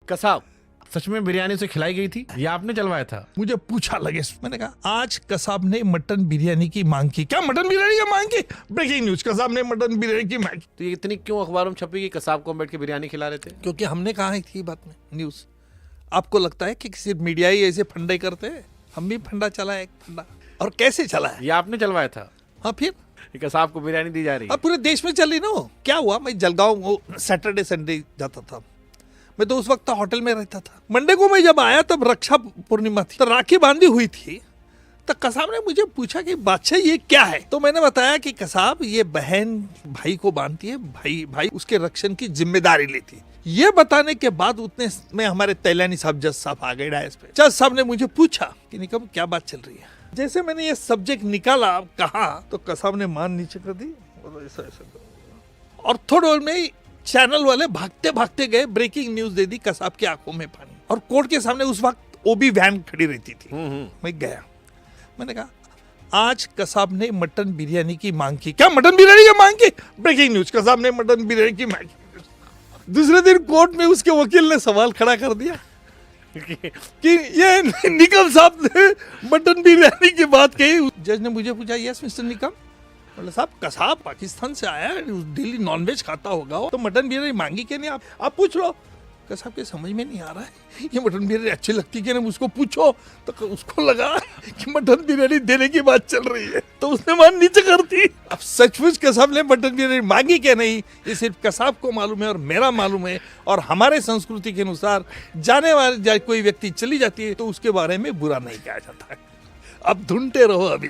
कसाब सच में बिरयानी से खिलाई गई थी या आपने चलवाया था? मुझे पूछा लगे, मैंने कहा आज कसाब ने मटन बिरयानी की मांग की। क्या मटन बिरयानी की मांग की? ब्रेकिंग न्यूज, कसाब ने मटन बिरयानी की मांग की। तो ये इतनी क्यों अखबारों में छपी कि कसाब को बैठ के बिरयानी खिला रहे थे? क्योंकि हमने कहा है थी बात में न्यूज। आपको लगता है कि सिर्फ मीडिया ही ऐसे फंडे करते हैं? हम भी फंडा चला है, एक फंडा। और कैसे चला है? ये आपने चलवाया था? हाँ, फिर कसाब को बिरयानी दी जा रही है। अब पूरे देश में चल रही ना वो। क्या हुआ, मैं जलगांव सैटरडे संडे जाता था, मैं तो उस वक्त होटल में रहता था। मंडे को मैं जब आया तब रक्षा पूर्णिमा थी, तो राखी बांधी हुई थी। तो कसाब ने मुझे पूछा कि बादशाह ये क्या है? तो मैंने बताया कि कसाब ये बहन भाई को बांधती है, भाई उसके रक्षण की जिम्मेदारी लेती है। ये बताने के बाद उतने में हमारे तैलानी साहब, जज साहब आ गए डायस पे। जज साहब ने मुझे पूछा कि निकम क्या बात चल रही है। जैसे मैंने ये सब्जेक्ट निकाला कहा तो कसाब ने मान नीचे कर दी और थोड़ी देर में चैनल वाले भागते भागते गए, ब्रेकिंग न्यूज दे दी, कसाब की आंखों में पानी। और कोर्ट के सामने उस वक्त ओबी वैन खड़ी रहती थी। मैं गया, मैंने कहा आज कसाब ने मटन बिरयानी की मांग की। क्या मटन बिरयानी की मांग की? ब्रेकिंग न्यूज, कसाब ने मटन बिरयानी की मांग की। दूसरे दिन कोर्ट में उसके वकील ने सवाल खड़ा कर दिया कि ये निकम साहब ने मटन बिरयानी की बात कही। जज ने मुझे पूछा, यस मिस्टर निकम। बोले साहब कसाब पाकिस्तान से आया है, डेली नॉनवेज खाता होगा, तो मटन बिरयानी मांगी क्या नहीं? आप पूछ लो। कसाब के समझ में नहीं आ रहा है ये मटन बिरयानी अच्छी लगती है नहीं, उसको पूछो। तो उसको लगा कि मटन बिरयानी देने की बात चल रही है, तो उसने मान नीचे कर दी। अब सचमुच कसाब ने मटन बिरयानी मांगी क्या नहीं, ये सिर्फ कसाब को मालूम है और मेरा मालूम है। और हमारे संस्कृति के अनुसार जाने वाले कोई व्यक्ति चली जाती है तो उसके बारे में बुरा नहीं कहा जाता है। अब ढूंढते रहो अभी।